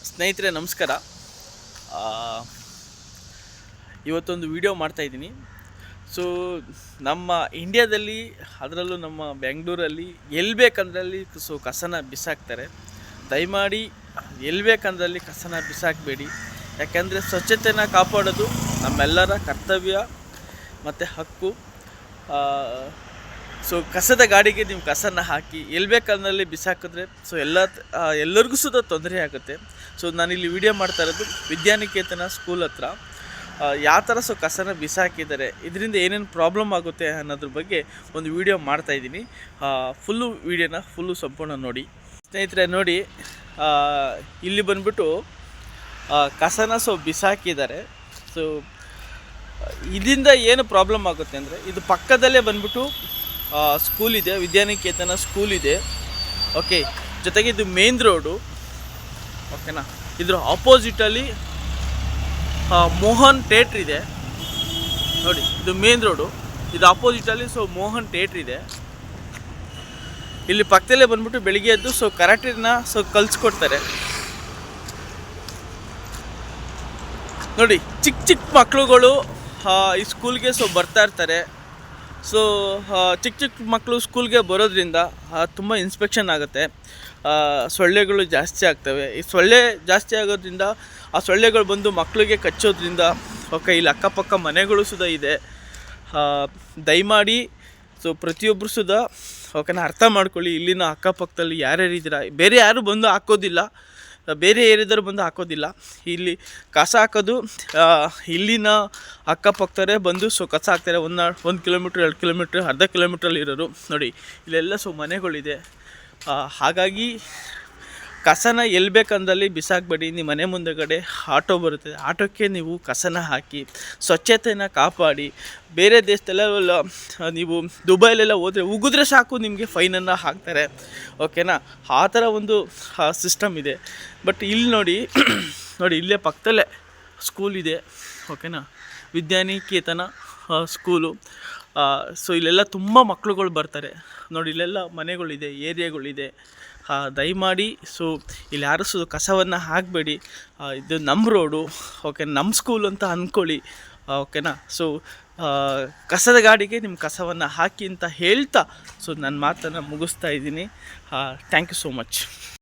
ಸ್ನೇಹಿತರೆ ನಮಸ್ಕಾರ. ಆ, ಇವತ್ತೊಂದು ವಿಡಿಯೋ ಮಾಡ್ತಾಯಿದ್ದೀನಿ. ಸೊ ನಮ್ಮ ಇಂಡಿಯಾದಲ್ಲಿ, ಅದರಲ್ಲೂ ನಮ್ಮ ಬೆಂಗಳೂರಲ್ಲಿ ಎಲ್ಲಿ ಬೇಕಂದ್ರಲ್ಲಿ ಕಸನ ಬಿಸಾಕ್ತಾರೆ. ದಯಮಾಡಿ ಎಲ್ಲಿ ಬೇಕಂದ್ರಲ್ಲಿ ಕಸನ ಬಿಸಾಕಬೇಡಿ. ಯಾಕೆಂದರೆ ಸ್ವಚ್ಛತೆನ ಕಾಪಾಡೋದು ನಮ್ಮೆಲ್ಲರ ಕರ್ತವ್ಯ ಮತ್ತು ಹಕ್ಕು. ಸೊ ಕಸದ ಗಾಡಿಗೆ ನೀವು ಕಸನ ಹಾಕಿ ಎಲ್ಲಿ ಬೇಕಂದ್ರಲ್ಲಿ ಬಿಸಾಕಿದ್ರೆ ಎಲ್ಲರಿಗೂ ಸುದ ತೊಂದರೆ ಆಗುತ್ತೆ. ಸೊ ನಾನಿಲ್ಲಿ ವಿಡಿಯೋ ಮಾಡ್ತಾ ಇರೋದು ವಿದ್ಯಾನಿಕೇತನ ಸ್ಕೂಲ್ ಹತ್ರ ಯಾವ ಥರ ಕಸನ ಬಿಸಾಕಿದ್ದಾರೆ, ಇದರಿಂದ ಏನೇನು ಪ್ರಾಬ್ಲಮ್ ಆಗುತ್ತೆ ಅನ್ನೋದ್ರ ಬಗ್ಗೆ ಒಂದು ವಿಡಿಯೋ ಮಾಡ್ತಾಯಿದ್ದೀನಿ. ವಿಡಿಯೋನ ಸಂಪೂರ್ಣ ನೋಡಿ ಸ್ನೇಹಿತರೆ. ನೋಡಿ, ಇಲ್ಲಿ ಬಂದ್ಬಿಟ್ಟು ಕಸನ ಬಿಸಾಕಿದ್ದಾರೆ. ಸೊ ಇದರಿಂದ ಏನು ಪ್ರಾಬ್ಲಮ್ ಆಗುತ್ತೆ ಅಂದರೆ, ಇದು ಪಕ್ಕದಲ್ಲೇ ಬಂದ್ಬಿಟ್ಟು ಸ್ಕೂಲ್ ಇದೆ, ವಿದ್ಯಾನಿಕೇತನ ಸ್ಕೂಲ್ ಇದೆ. ಓಕೆ, ಜೊತೆಗೆ ಇದು ಮೇನ್ ರೋಡು. ಓಕೆನಾ, ಇದ್ರ ಆಪೋಸಿಟಲ್ಲಿ ಮೋಹನ್ ಥಿಯೇಟ್ರ್ ಇದೆ. ನೋಡಿ, ಇದು ಮೇನ್ ರೋಡು, ಇದು ಆಪೋಸಿಟಲ್ಲಿ ಮೋಹನ್ ಥಿಯೇಟ್ರ್ ಇದೆ. ಇಲ್ಲಿ ಪಕ್ಕದಲ್ಲೇ ಬಂದ್ಬಿಟ್ಟು ಬೆಳಿಗ್ಗೆ ಎದ್ದು ಕರಾಟೆನ ಕಲಿಸ್ಕೊಡ್ತಾರೆ. ನೋಡಿ, ಚಿಕ್ಕ ಮಕ್ಕಳುಗಳು ಈ ಸ್ಕೂಲ್ಗೆ ಬರ್ತಾ ಇರ್ತಾರೆ. ಸೊ ಚಿಕ್ಕ ಮಕ್ಕಳು ಸ್ಕೂಲ್ಗೆ ಬರೋದ್ರಿಂದ ತುಂಬ ಇನ್ಸ್ಪೆಕ್ಷನ್ ಆಗುತ್ತೆ. ಸೊಳ್ಳೆಗಳು ಜಾಸ್ತಿ ಆಗ್ತವೆ. ಈ ಸೊಳ್ಳೆ ಜಾಸ್ತಿ ಆಗೋದ್ರಿಂದ ಆ ಸೊಳ್ಳೆಗಳು ಬಂದು ಮಕ್ಕಳಿಗೆ ಕಚ್ಚೋದ್ರಿಂದ ಓಕೆ, ಇಲ್ಲಿ ಅಕ್ಕಪಕ್ಕ ಮನೆಗಳು ಇದೆ. ದಯಮಾಡಿ ಪ್ರತಿಯೊಬ್ಬರು ಓಕೆನಾ, ಅರ್ಥ ಮಾಡ್ಕೊಳ್ಳಿ. ಇಲ್ಲಿನ ಅಕ್ಕಪಕ್ಕದಲ್ಲಿ ಯಾರ್ಯಾರು ಇದ್ದೀರಾ, ಬೇರೆ ಯಾರು ಬಂದು ಹಾಕೋದಿಲ್ಲ, ಬೇರೆ ಏರಿಯಾದವ್ರು ಬಂದು ಹಾಕೋದಿಲ್ಲ. ಇಲ್ಲಿ ಕಸ ಹಾಕೋದು ಇಲ್ಲಿನ ಅಕ್ಕಪಕ್ಕದವರೇ ಬಂದು ಕಸ ಹಾಕ್ತಾರೆ. 1 ಕಿಲೋಮೀಟ್ರ್, 2 ಕಿಲೋಮೀಟ್ರ್, ಅರ್ಧ ಕಿಲೋಮೀಟ್ರಲ್ಲಿ ಇರೋರು. ನೋಡಿ, ಇಲ್ಲೆಲ್ಲ ಮನೆಗಳಿದೆ. ಹಾಗಾಗಿ ಕಸನ ಎಲ್ಲಿ ಬೇಕಂದಲ್ಲಿ ಬಿಸಾಕಬೇಡಿ. ನಿಮ್ಮ ಮನೆ ಮುಂದೆಗಡೆ ಆಟೋ ಬರುತ್ತೆ, ಆಟೋಕ್ಕೆ ನೀವು ಕಸನ ಹಾಕಿ ಸ್ವಚ್ಛತೆನ ಕಾಪಾಡಿ. ಬೇರೆ ದೇಶದಲ್ಲೆಲ್ಲ ನೀವು ದುಬೈಲೆಲ್ಲ ಹೋದರೆ ಉಗಿದ್ರೆ ಸಾಕು, ನಿಮಗೆ ಫೈನನ್ನು ಹಾಕ್ತಾರೆ. ಓಕೆನಾ, ಆ ಥರ ಒಂದು ಸಿಸ್ಟಮ್ ಇದೆ. ಬಟ್ ಇಲ್ಲಿ ನೋಡಿ, ಇಲ್ಲೇ ಪಕ್ಕದಲ್ಲೇ ಸ್ಕೂಲ್ ಇದೆ. ಓಕೆನಾ, ವಿದ್ಯಾನಿಕೇತನ ಸ್ಕೂಲು. ಸೊ ಇಲ್ಲೆಲ್ಲ ತುಂಬ ಮಕ್ಕಳುಗಳು ಬರ್ತಾರೆ. ನೋಡಿ, ಇಲ್ಲೆಲ್ಲ ಮನೆಗಳಿದೆ, ಏರಿಯಾಗಳಿದೆ. ದಯಮಾಡಿ ಇಲ್ಲಿ ಯಾರು ಕಸವನ್ನು ಹಾಕಬೇಡಿ. ಇದು ನಮ್ಮ ರೋಡು, ಓಕೆ, ನಮ್ಮ ಸ್ಕೂಲ್ ಅಂತ ಅಂದ್ಕೊಳ್ಳಿ. ಓಕೆನಾ, ಕಸದ ಗಾಡಿಗೆ ನಿಮ್ಮ ಕಸವನ್ನು ಹಾಕಿ ಅಂತ ಹೇಳ್ತಾ ನನ್ನ ಮಾತನ್ನು ಮುಗಿಸ್ತಾ ಇದ್ದೀನಿ. Thank you so much.